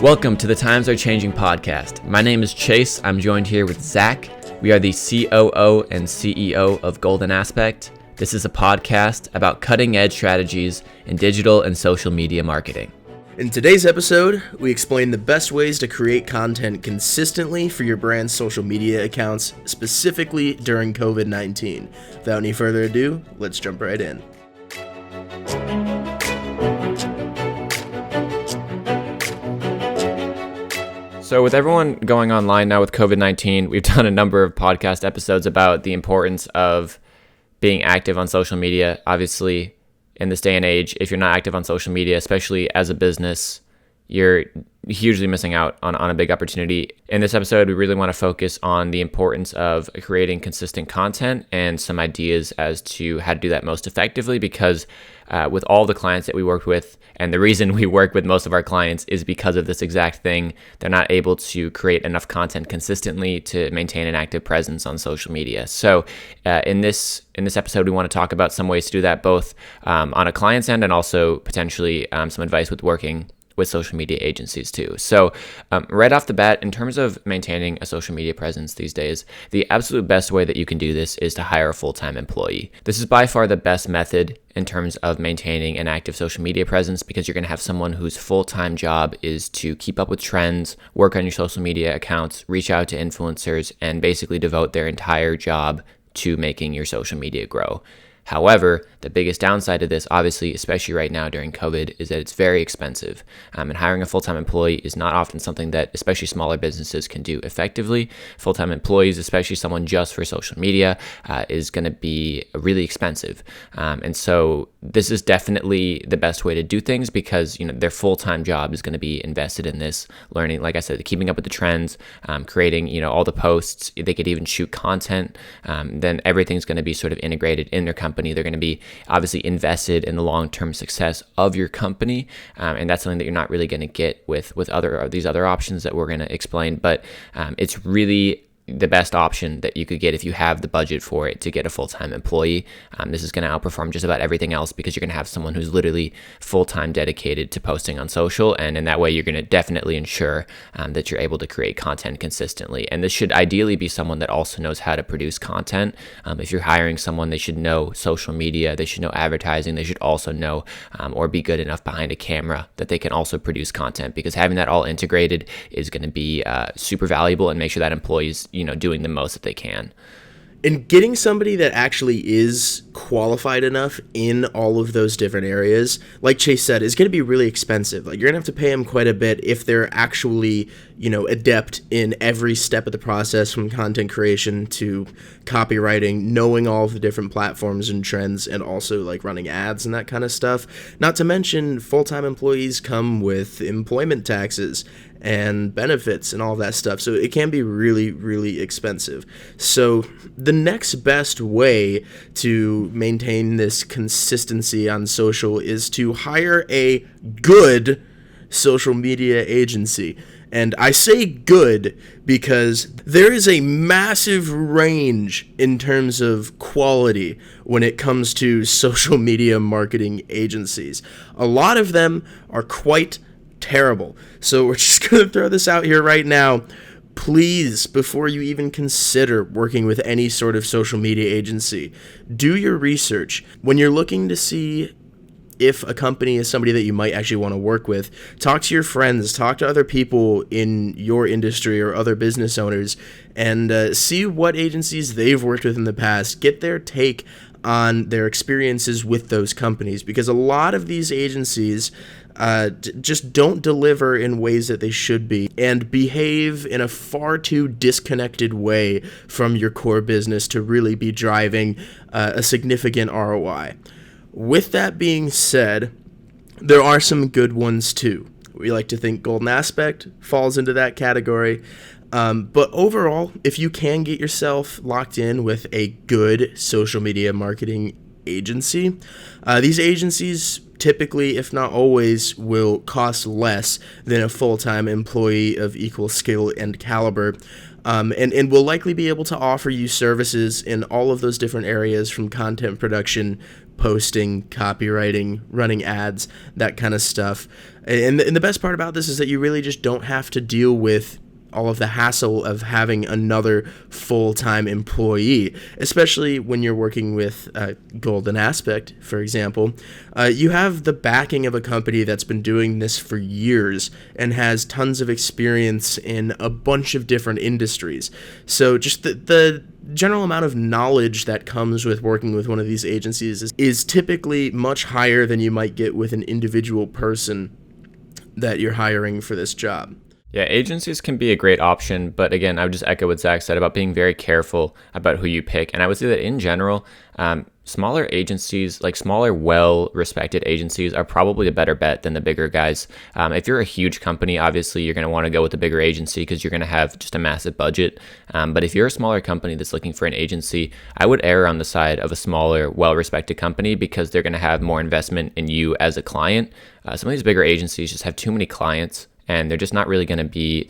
Welcome to the Times Are Changing podcast. My name is Chase. I'm joined here with Zach. We are the COO and CEO of Golden Aspect. This is a podcast about cutting-edge strategies in digital and social media marketing. In today's episode, we explain the best ways to create content consistently for your brand's social media accounts, specifically during COVID-19. Without any further ado, let's jump right in. So with everyone going online now with COVID-19, we've done a number of podcast episodes about the importance of being active on social media. Obviously, in this day and age, if you're not active on social media, especially as a business, you're hugely missing out on a big opportunity. In this episode, we really want to focus on the importance of creating consistent content and some ideas as to how to do that most effectively, because with all the clients that we worked with, and the reason we work with most of our clients is because of this exact thing. They're not able to create enough content consistently to maintain an active presence on social media. So in this episode, we want to talk about some ways to do that, both on a client's end and also potentially some advice with working with social media agencies too. So right off the bat, in terms of maintaining a social media presence these days, the absolute best way that you can do this is to hire a full-time employee. This is by far the best method in terms of maintaining an active social media presence, because you're going to have someone whose full-time job is to keep up with trends, work on your social media accounts, reach out to influencers, and basically devote their entire job to making your social media grow. However, the biggest downside of this, obviously, especially right now during COVID, is that it's very expensive. And hiring a full-time employee is not often something that especially smaller businesses can do effectively. Full-time employees, especially someone just for social media, is going to be really expensive. And so this is definitely the best way to do things, because their full-time job is going to be invested in this, learning, like I said, keeping up with the trends, creating all the posts. They could even shoot content. Then everything's going to be sort of integrated in their company. They're going to be obviously invested in the long-term success of your company, and that's something that you're not really going to get with these other options that we're going to explain. But it's really the best option that you could get if you have the budget for it, to get a full-time employee. This is going to outperform just about everything else, because you're going to have someone who's literally full-time dedicated to posting on social, and in that way you're going to definitely ensure that you're able to create content consistently. And this should ideally be someone that also knows how to produce content. If you're hiring someone, they should know social media, they should know advertising, they should also know or be good enough behind a camera that they can also produce content, because having that all integrated is going to be super valuable and make sure that employees doing the most that they can. And getting somebody that actually is qualified enough in all of those different areas, like Chase said, is going to be really expensive. Like, you're going to have to pay them quite a bit if they're actually, adept in every step of the process, from content creation to copywriting, knowing all of the different platforms and trends, and also like running ads and that kind of stuff. Not to mention, full-time employees come with employment taxes and benefits and all that stuff. So it can be really, really expensive. So the next best way to maintain this consistency on social is to hire a good social media agency. And I say good because there is a massive range in terms of quality when it comes to social media marketing agencies. A lot of them are quite terrible. So we're just going to throw this out here right now. Please, before you even consider working with any sort of social media agency, do your research. When you're looking to see if a company is somebody that you might actually want to work with, talk to your friends, talk to other people in your industry or other business owners, and see what agencies they've worked with in the past. Get their take on their experiences with those companies, because a lot of these agencies just don't deliver in ways that they should be, and behave in a far too disconnected way from your core business to really be driving a significant ROI. With that being said, there are some good ones too. We like to think Golden Aspect falls into that category. But overall, if you can get yourself locked in with a good social media marketing agency, these agencies typically, if not always, will cost less than a full-time employee of equal skill and caliber. and we'll likely be able to offer you services in all of those different areas, from content production, posting, copywriting, running ads, that kind of stuff. And the best part about this is that you really just don't have to deal with all of the hassle of having another full-time employee, especially when you're working with Golden Aspect, for example. You have the backing of a company that's been doing this for years and has tons of experience in a bunch of different industries. So just the general amount of knowledge that comes with working with one of these agencies is typically much higher than you might get with an individual person that you're hiring for this job. Yeah, agencies can be a great option, but again, I would just echo what Zach said about being very careful about who you pick. And I would say that in general, smaller agencies, like smaller, well-respected agencies, are probably a better bet than the bigger guys. If you're a huge company, obviously you're going to want to go with the bigger agency because you're going to have just a massive budget. But if you're a smaller company that's looking for an agency, I would err on the side of a smaller, well-respected company because they're going to have more investment in you as a client. Some of these bigger agencies just have too many clients, and they're just not really going to be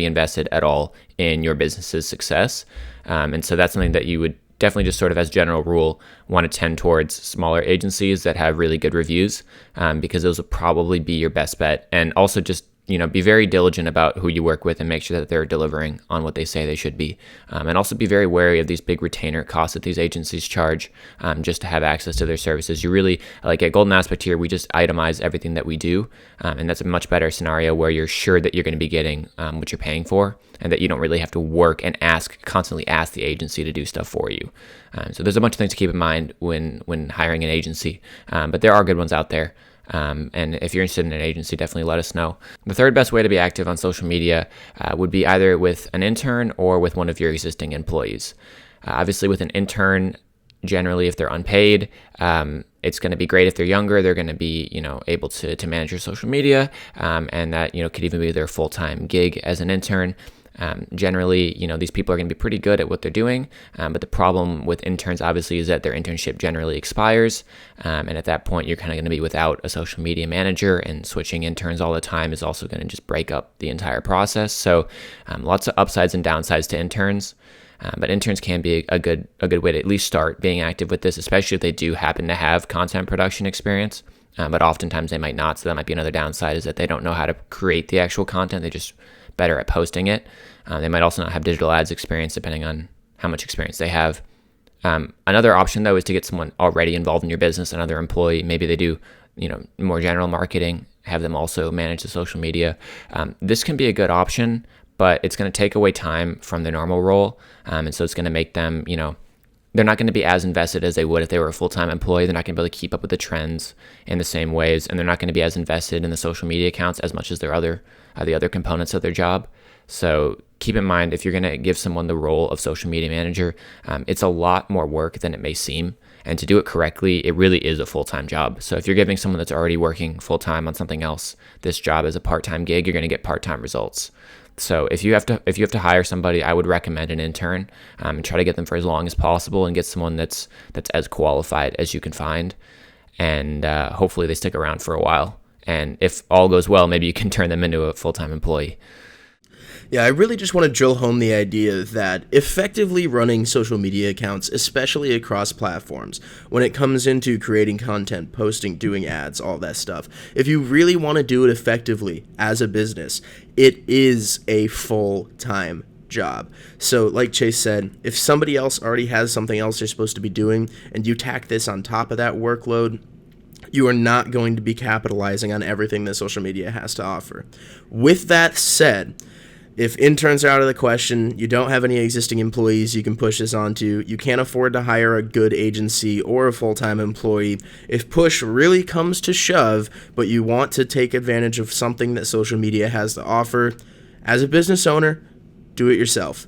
invested at all in your business's success. And so that's something that you would definitely, just sort of as general rule, want to tend towards smaller agencies that have really good reviews, because those will probably be your best bet. And also just, be very diligent about who you work with and make sure that they're delivering on what they say they should be. And also be very wary of these big retainer costs that these agencies charge just to have access to their services. You really, like at Golden Aspect here, we just itemize everything that we do. And that's a much better scenario where you're sure that you're going to be getting what you're paying for, and that you don't really have to work and constantly ask the agency to do stuff for you. So there's a bunch of things to keep in mind when hiring an agency, but there are good ones out there. And if you're interested in an agency, definitely let us know. The third best way to be active on social media would be either with an intern or with one of your existing employees. Obviously, with an intern, generally, if they're unpaid, it's going to be great if they're younger. They're going to be, able to manage your social media, and that, could even be their full-time gig as an intern. Generally, these people are going to be pretty good at what they're doing, but the problem with interns, obviously, is that their internship generally expires, and at that point, you're kind of going to be without a social media manager, and switching interns all the time is also going to just break up the entire process. So lots of upsides and downsides to interns, but interns can be a good way to at least start being active with this, especially if they do happen to have content production experience, but oftentimes they might not, so that might be another downside, is that they don't know how to create the actual content. They just better at posting it. They might also not have digital ads experience, depending on how much experience they have. Another option, though, is to get someone already involved in your business, another employee. Maybe they do, more general marketing, have them also manage the social media. This can be a good option, but it's going to take away time from their normal role. And so it's going to make them, they're not going to be as invested as they would if they were a full-time employee. They're not going to be able to keep up with the trends in the same ways, and they're not going to be as invested in the social media accounts as much as the other components of their job. So keep in mind, if you're going to give someone the role of social media manager, it's a lot more work than it may seem. And to do it correctly, it really is a full-time job. So if you're giving someone that's already working full-time on something else this job as a part-time gig, you're going to get part-time results. So if you have to hire somebody, I would recommend an intern, and try to get them for as long as possible, and get someone that's as qualified as you can find, and hopefully they stick around for a while. And if all goes well, maybe you can turn them into a full-time employee. Yeah, I really just want to drill home the idea that effectively running social media accounts, especially across platforms, when it comes into creating content, posting, doing ads, all that stuff, if you really want to do it effectively as a business, it is a full-time job. So like Chase said, if somebody else already has something else they're supposed to be doing, and you tack this on top of that workload, you are not going to be capitalizing on everything that social media has to offer. With that said, if interns are out of the question, you don't have any existing employees you can push this onto, you can't afford to hire a good agency or a full-time employee, if push really comes to shove, but you want to take advantage of something that social media has to offer, as a business owner, do it yourself.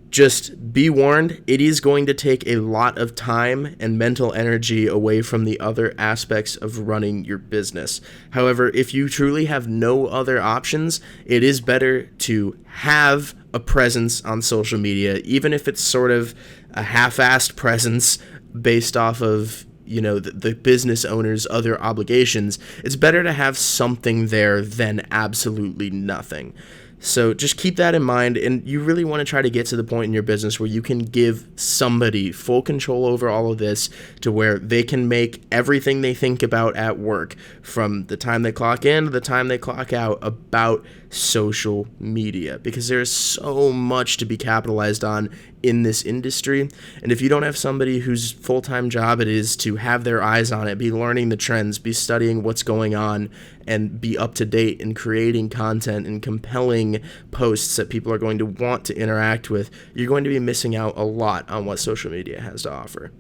Just be warned, it is going to take a lot of time and mental energy away from the other aspects of running your business. However, if you truly have no other options, it is better to have a presence on social media, even if it's sort of a half-assed presence based off of the business owner's other obligations. It's better to have something there than absolutely nothing. So just keep that in mind, and you really want to try to get to the point in your business where you can give somebody full control over all of this, to where they can make everything they think about at work, from the time they clock in to the time they clock out, about social media, because there's so much to be capitalized on in this industry. And if you don't have somebody whose full-time job it is to have their eyes on it, be learning the trends, be studying what's going on, and be up to date in creating content and compelling posts that people are going to want to interact with, you're going to be missing out a lot on what social media has to offer.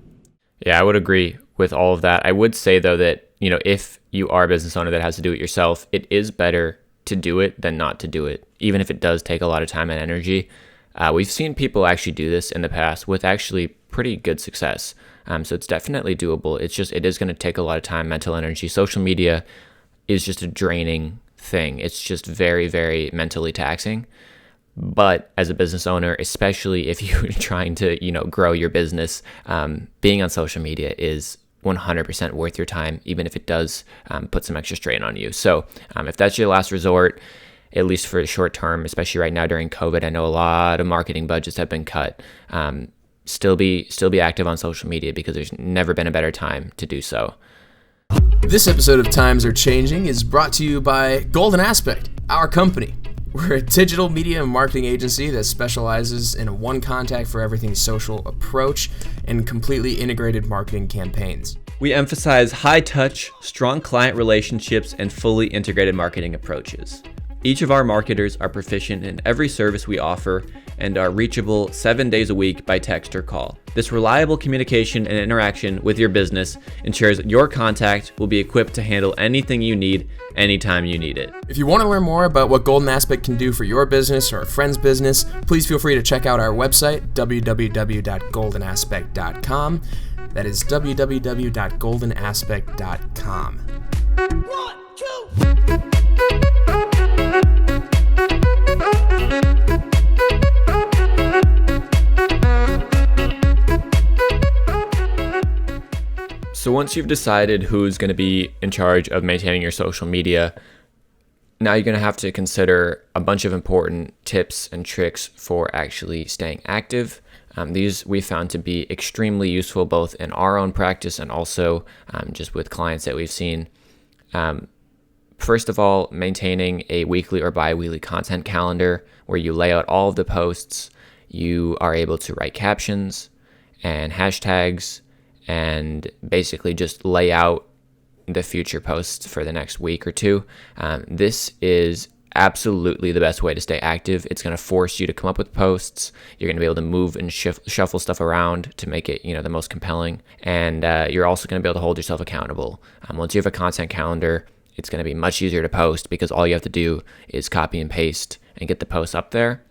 Yeah, I would agree with all of that. I would say, though, that, if you are a business owner that has to do it yourself, it is better to do it than not to do it, even if it does take a lot of time and energy. We've seen people actually do this in the past with actually pretty good success. So it's definitely doable. It is going to take a lot of time, mental energy. Social media is just a draining thing. It's just very, very mentally taxing. But as a business owner, especially if you're trying to, grow your business, being on social media is 100% worth your time, even if it does put some extra strain on you. So if that's your last resort, at least for the short term, especially right now during COVID, I know a lot of marketing budgets have been cut. Still be active on social media, because there's never been a better time to do so. This episode of Times Are Changing is brought to you by Golden Aspect, our company. We're a digital media and marketing agency that specializes in a one contact for everything social approach and completely integrated marketing campaigns. We emphasize high touch, strong client relationships, and fully integrated marketing approaches. Each of our marketers are proficient in every service we offer and are reachable 7 days a week by text or call. This reliable communication and interaction with your business ensures that your contact will be equipped to handle anything you need anytime you need it. If you want to learn more about what Golden Aspect can do for your business or a friend's business, please feel free to check out our website, www.goldenaspect.com. That is www.goldenaspect.com. 1, 2. So once you've decided who's going to be in charge of maintaining your social media, now you're going to have to consider a bunch of important tips and tricks for actually staying active. These we found to be extremely useful both in our own practice and also just with clients that we've seen. First of all, maintaining a weekly or bi-weekly content calendar where you lay out all of the posts. You are able to write captions and hashtags and basically just lay out the future posts for the next week or two. This is absolutely the best way to stay active. It's going to force you to come up with posts. You're going to be able to move and shuffle stuff around to make it, the most compelling. And you're also going to be able to hold yourself accountable. Once you have a content calendar, it's going to be much easier to post because all you have to do is copy and paste and get the posts up there.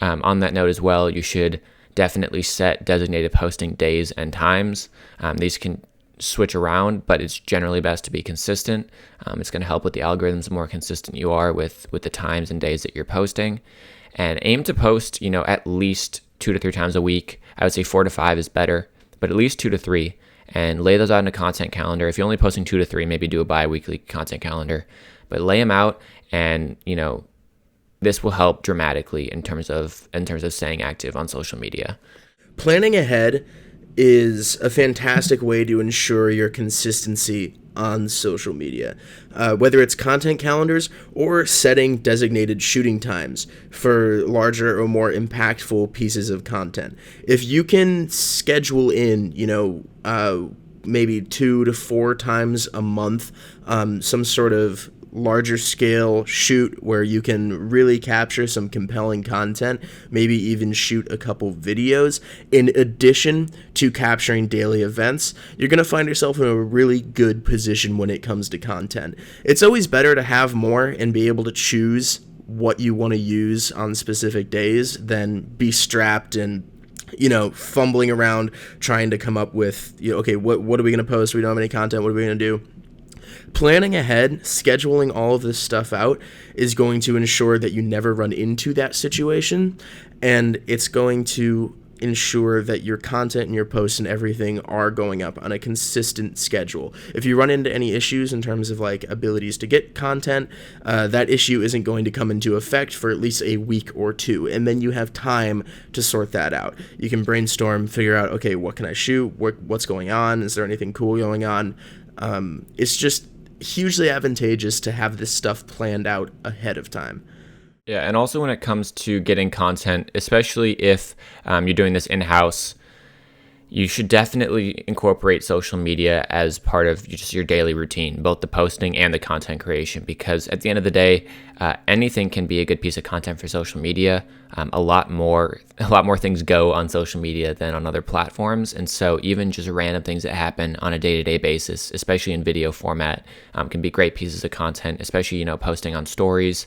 On that note as well, you should definitely set designated posting days and times. These can switch around, but it's generally best to be consistent. It's going to help with the algorithms the more consistent you are with the times and days that you're posting. And aim to post, at least 2 to 3 times a week. I would say 4 to 5 is better, but at least 2 to 3. And lay those out in a content calendar. If you're only posting 2 to 3, maybe do a bi-weekly content calendar. But lay them out, and this will help dramatically in terms of staying active on social media. Planning ahead is a fantastic way to ensure your consistency on social media, whether it's content calendars or setting designated shooting times for larger or more impactful pieces of content. If you can schedule in, maybe 2 to 4 times a month, some sort of larger scale shoot where you can really capture some compelling content, maybe even shoot a couple videos in addition to capturing daily events, you're going to find yourself in a really good position when it comes to content. It's always better to have more and be able to choose what you want to use on specific days than be strapped and fumbling around trying to come up with, okay, what are we going to post? We don't have any content. What are we going to do? Planning ahead, scheduling all of this stuff out is going to ensure that you never run into that situation, and it's going to ensure that your content and your posts and everything are going up on a consistent schedule. If you run into any issues in terms of like abilities to get content, that issue isn't going to come into effect for at least a week or two, and then you have time to sort that out. You can brainstorm, figure out, okay, what can I shoot? What's going on? Is there anything cool going on? It's just hugely advantageous to have this stuff planned out ahead of time. Yeah, and also when it comes to getting content, especially if you're doing this in-house, you should definitely incorporate social media as part of just your daily routine, both the posting and the content creation, because at the end of the day, anything can be a good piece of content for social media. A lot more things go on social media than on other platforms, and so even just random things that happen on a day-to-day basis, especially in video format, can be great pieces of content. Especially posting on stories,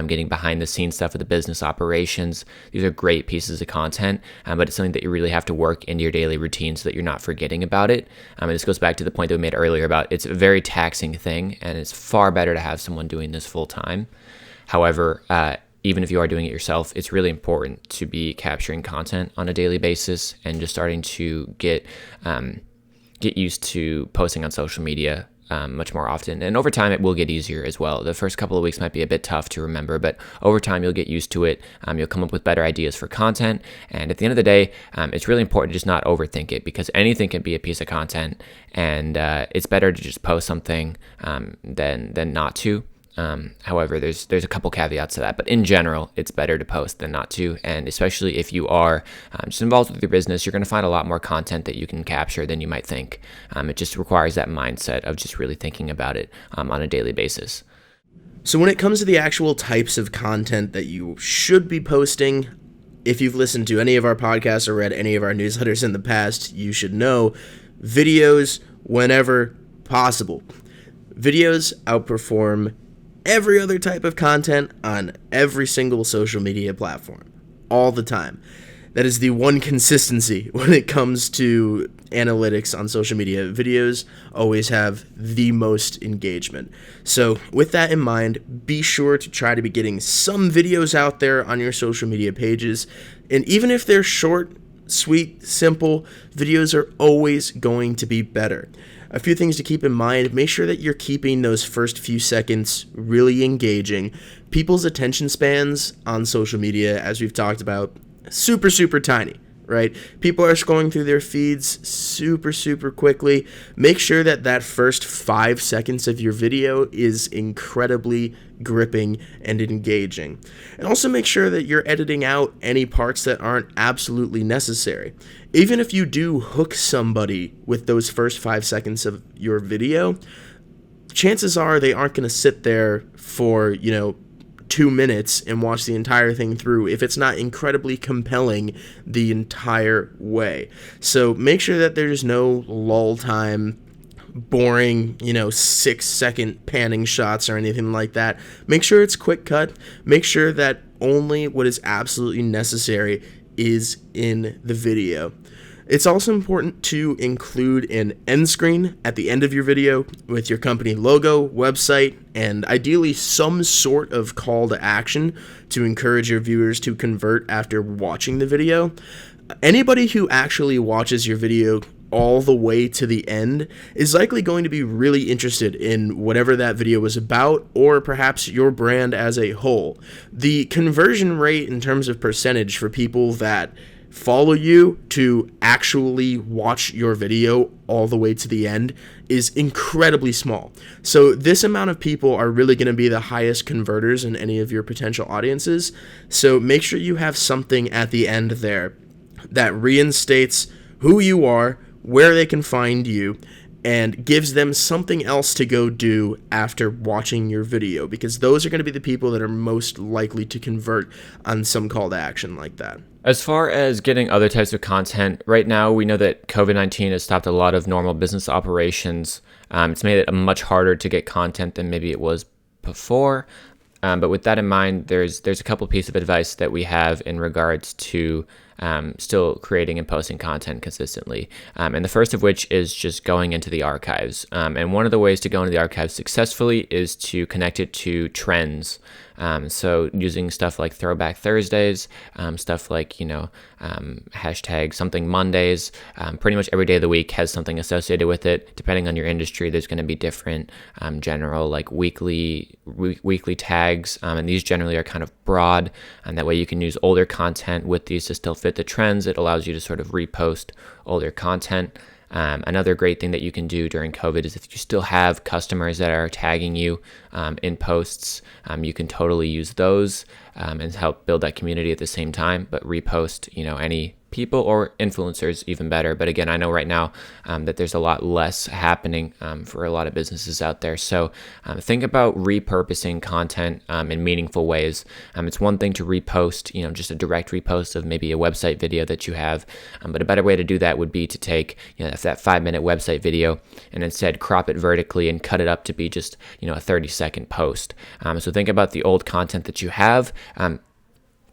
getting behind-the-scenes stuff with the business operations. These are great pieces of content, but it's something that you really have to work into your daily routine so that you're not forgetting about it. And this goes back to the point that we made earlier about it's a very taxing thing, and it's far better to have someone doing this full time. However, even if you are doing it yourself, it's really important to be capturing content on a daily basis and just starting to get used to posting on social media much more often. And over time, it will get easier as well. The first couple of weeks might be a bit tough to remember, but over time, you'll get used to it. You'll come up with better ideas for content. And at the end of the day, it's really important to just not overthink it, because anything can be a piece of content, and it's better to just post something than not to. However, there's a couple caveats to that, but in general, it's better to post than not to. And especially if you are just involved with your business, you're going to find a lot more content that you can capture than you might think. It just requires that mindset of just really thinking about it on a daily basis. So when it comes to the actual types of content that you should be posting, if you've listened to any of our podcasts or read any of our newsletters in the past, you should know videos whenever possible. Videos outperform every other type of content on every single social media platform, all the time. That is the one consistency when it comes to analytics on social media. Videos always have the most engagement. So with that in mind, be sure to try to be getting some videos out there on your social media pages. And even if they're short, sweet, simple, videos are always going to be better. A few things to keep in mind: make sure that you're keeping those first few seconds really engaging. People's attention spans on social media, as we've talked about, super, super tiny, right? People are scrolling through their feeds super, super quickly. Make sure that that first 5 seconds of your video is incredibly gripping and engaging. And also make sure that you're editing out any parts that aren't absolutely necessary. Even if you do hook somebody with those first 5 seconds of your video, chances are they aren't going to sit there for, 2 minutes and watch the entire thing through if it's not incredibly compelling the entire way. So make sure that there's no lull time, boring, 6-second panning shots or anything like that. Make sure it's quick cut. Make sure that only what is absolutely necessary is in the video. It's also important to include an end screen at the end of your video with your company logo, website, and ideally some sort of call to action to encourage your viewers to convert after watching the video. Anybody who actually watches your video all the way to the end is likely going to be really interested in whatever that video was about, or perhaps your brand as a whole. The conversion rate in terms of percentage for people that follow you to actually watch your video all the way to the end is incredibly small. So this amount of people are really going to be the highest converters in any of your potential audiences. So make sure you have something at the end there that reinstates who you are, where they can find you, and gives them something else to go do after watching your video, because those are going to be the people that are most likely to convert on some call to action like that. As far as getting other types of content, right now we know that COVID-19 has stopped a lot of normal business operations. It's made it much harder to get content than maybe it was before. But with that in mind, there's a couple pieces of advice that we have in regards to still creating and posting content consistently. And the first of which is just going into the archives. And one of the ways to go into the archives successfully is to connect it to trends. So using stuff like Throwback Thursdays, stuff like, hashtag something Mondays, pretty much every day of the week has something associated with it. Depending on your industry, there's going to be different general like weekly tags, and these generally are kind of broad, and that way you can use older content with these to still fit the trends. It allows you to sort of repost older content. Another great thing that you can do during COVID is if you still have customers that are tagging you in posts, you can totally use those and help build that community at the same time, but repost, any people or influencers even better. But again, I know right now that there's a lot less happening for a lot of businesses out there. So think about repurposing content in meaningful ways. It's one thing to repost, just a direct repost of maybe a website video that you have. But a better way to do that would be to take that 5-minute website video and instead crop it vertically and cut it up to be just, a 30-second post. So think about the old content that you have.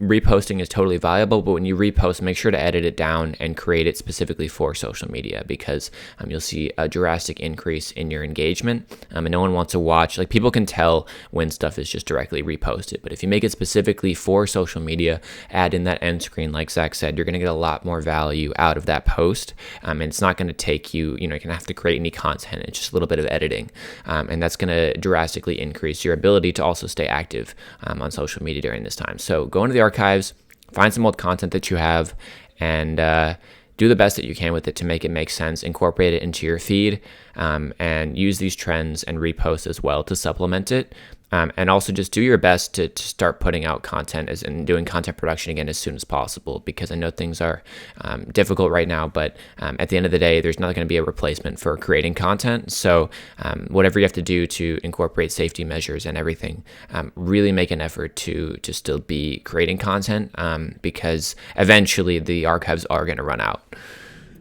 Reposting is totally viable, but when you repost, make sure to edit it down and create it specifically for social media, because you'll see a drastic increase in your engagement, and no one wants to watch. Like, people can tell when stuff is just directly reposted, but if you make it specifically for social media, add in that end screen like Zach said, you're going to get a lot more value out of that post, and it's not going to take you, you're going to have to create any content. It's just a little bit of editing, and that's going to drastically increase your ability to also stay active on social media during this time. So go into the archives, find some old content that you have, and do the best that you can with it to make it make sense. Incorporate it into your feed, and use these trends and repost as well to supplement it. And also just do your best to start putting out content and doing content production again as soon as possible, because I know things are difficult right now, but at the end of the day, there's not going to be a replacement for creating content. So whatever you have to do to incorporate safety measures and everything, really make an effort to still be creating content, because eventually the archives are going to run out.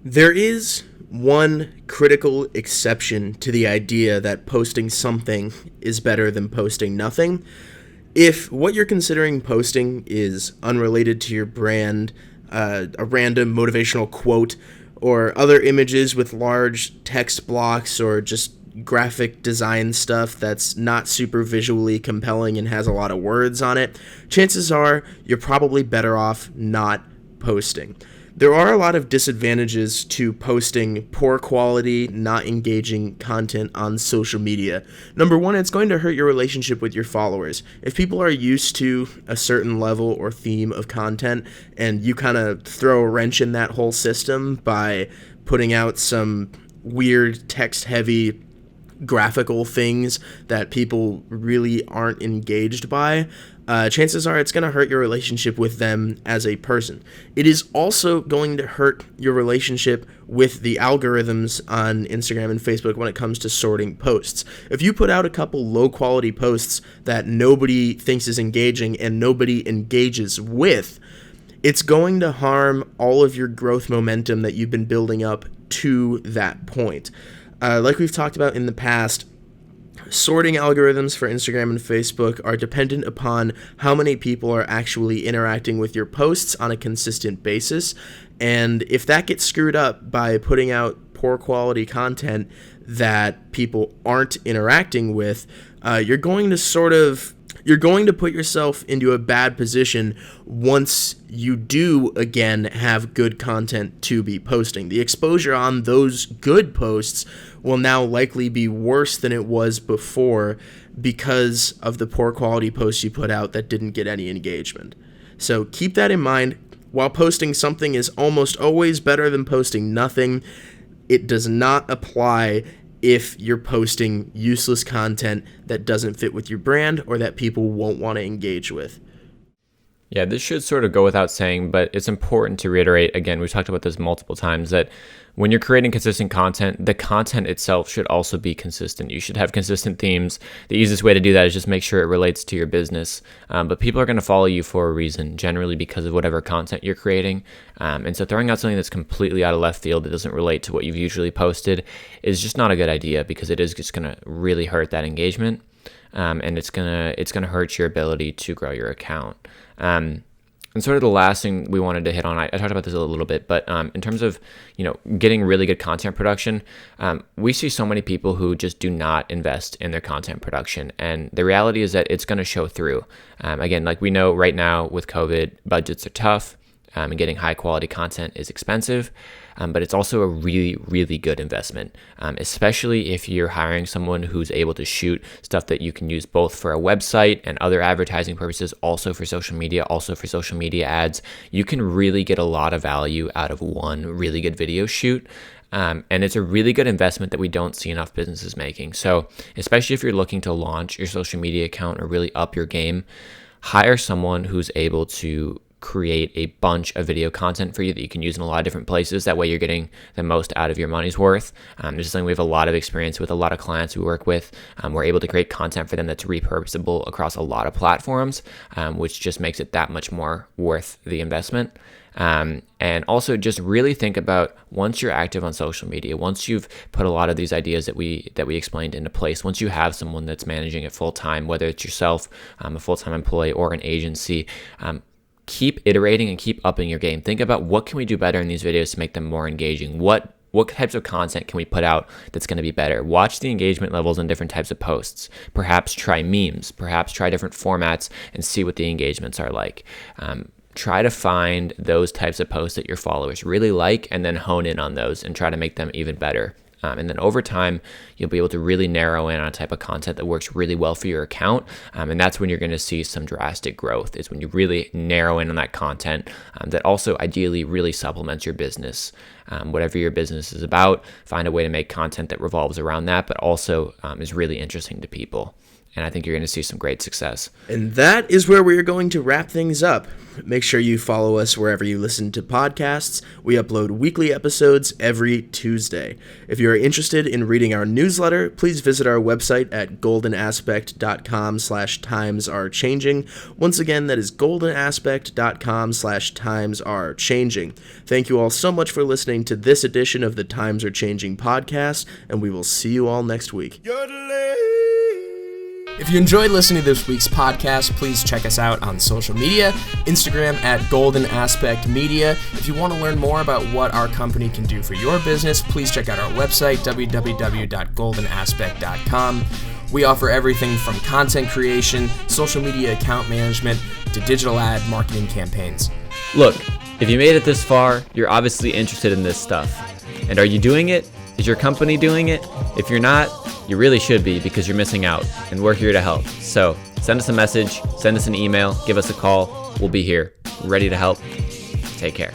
There is one critical exception to the idea that posting something is better than posting nothing. If what you're considering posting is unrelated to your brand, a random motivational quote, or other images with large text blocks, or just graphic design stuff that's not super visually compelling and has a lot of words on it, chances are you're probably better off not posting. There are a lot of disadvantages to posting poor quality, not engaging content on social media. Number one, it's going to hurt your relationship with your followers. If people are used to a certain level or theme of content, and you kind of throw a wrench in that whole system by putting out some weird text-heavy graphical things that people really aren't engaged by, chances are it's going to hurt your relationship with them as a person. It is also going to hurt your relationship with the algorithms on Instagram and Facebook when it comes to sorting posts. If you put out a couple low-quality posts that nobody thinks is engaging and nobody engages with, it's going to harm all of your growth momentum that you've been building up to that point. Like we've talked about in the past, sorting algorithms for Instagram and Facebook are dependent upon how many people are actually interacting with your posts on a consistent basis. And if that gets screwed up by putting out poor quality content that people aren't interacting with, you're going to put yourself into a bad position once you do again have good content to be posting. The exposure on those good posts will now likely be worse than it was before because of the poor quality posts you put out that didn't get any engagement. So keep that in mind. While posting something is almost always better than posting nothing, it does not apply if you're posting useless content that doesn't fit with your brand or that people won't want to engage with. Yeah, this should sort of go without saying, but it's important to reiterate, again, we've talked about this multiple times, that when you're creating consistent content, the content itself should also be consistent. You should have consistent themes. The easiest way to do that is just make sure it relates to your business. But people are going to follow you for a reason, generally because of whatever content you're creating. And so throwing out something that's completely out of left field that doesn't relate to what you've usually posted is just not a good idea, because it is just going to really hurt that engagement. And it's gonna hurt your ability to grow your account. And sort of the last thing we wanted to hit on, I talked about this a little bit, but in terms of, getting really good content production, we see so many people who just do not invest in their content production. And the reality is that it's going to show through. Again, like we know right now with COVID, budgets are tough. And getting high quality content is expensive, but it's also a really, really good investment, especially if you're hiring someone who's able to shoot stuff that you can use both for a website and other advertising purposes, also for social media ads. You can really get a lot of value out of one really good video shoot. And it's a really good investment that we don't see enough businesses making. So especially if you're looking to launch your social media account or really up your game, hire someone who's able to create a bunch of video content for you that you can use in a lot of different places. That way you're getting the most out of your money's worth. This is something we have a lot of experience with, a lot of clients we work with. We're able to create content for them that's repurposable across a lot of platforms, which just makes it that much more worth the investment. And also just really think about, once you're active on social media, once you've put a lot of these ideas that we explained into place, once you have someone that's managing it full time, whether it's yourself, a full-time employee, or an agency, keep iterating and keep upping your game. Think about, what can we do better in these videos to make them more engaging? What types of content can we put out that's going to be better? Watch the engagement levels in different types of posts. Perhaps try memes, perhaps try different formats and see what the engagements are like. Try to find those types of posts that your followers really like, and then hone in on those and try to make them even better. And then over time, you'll be able to really narrow in on a type of content that works really well for your account. And that's when you're going to see some drastic growth, is when you really narrow in on that content that also ideally really supplements your business. Whatever your business is about, find a way to make content that revolves around that, but also is really interesting to people. And I think you're going to see some great success. And that is where we are going to wrap things up. Make sure you follow us wherever you listen to podcasts. We upload weekly episodes every Tuesday. If you are interested in reading our newsletter, please visit our website at goldenaspect.com/timesarechanting. Once again, that is goldenaspect.com/timesarechanting. Thank you all so much for listening to this edition of the Times Are Changing podcast, and we will see you all next week. If you enjoyed listening to this week's podcast, please check us out on social media, Instagram at Golden Aspect Media. If you want to learn more about what our company can do for your business, please check out our website, www.goldenaspect.com. We offer everything from content creation, social media account management, to digital ad marketing campaigns. Look, if you made it this far, you're obviously interested in this stuff. And are you doing it? Is your company doing it? If you're not, you really should be, because you're missing out, and we're here to help. So send us a message, send us an email, give us a call. We'll be here, ready to help. Take care.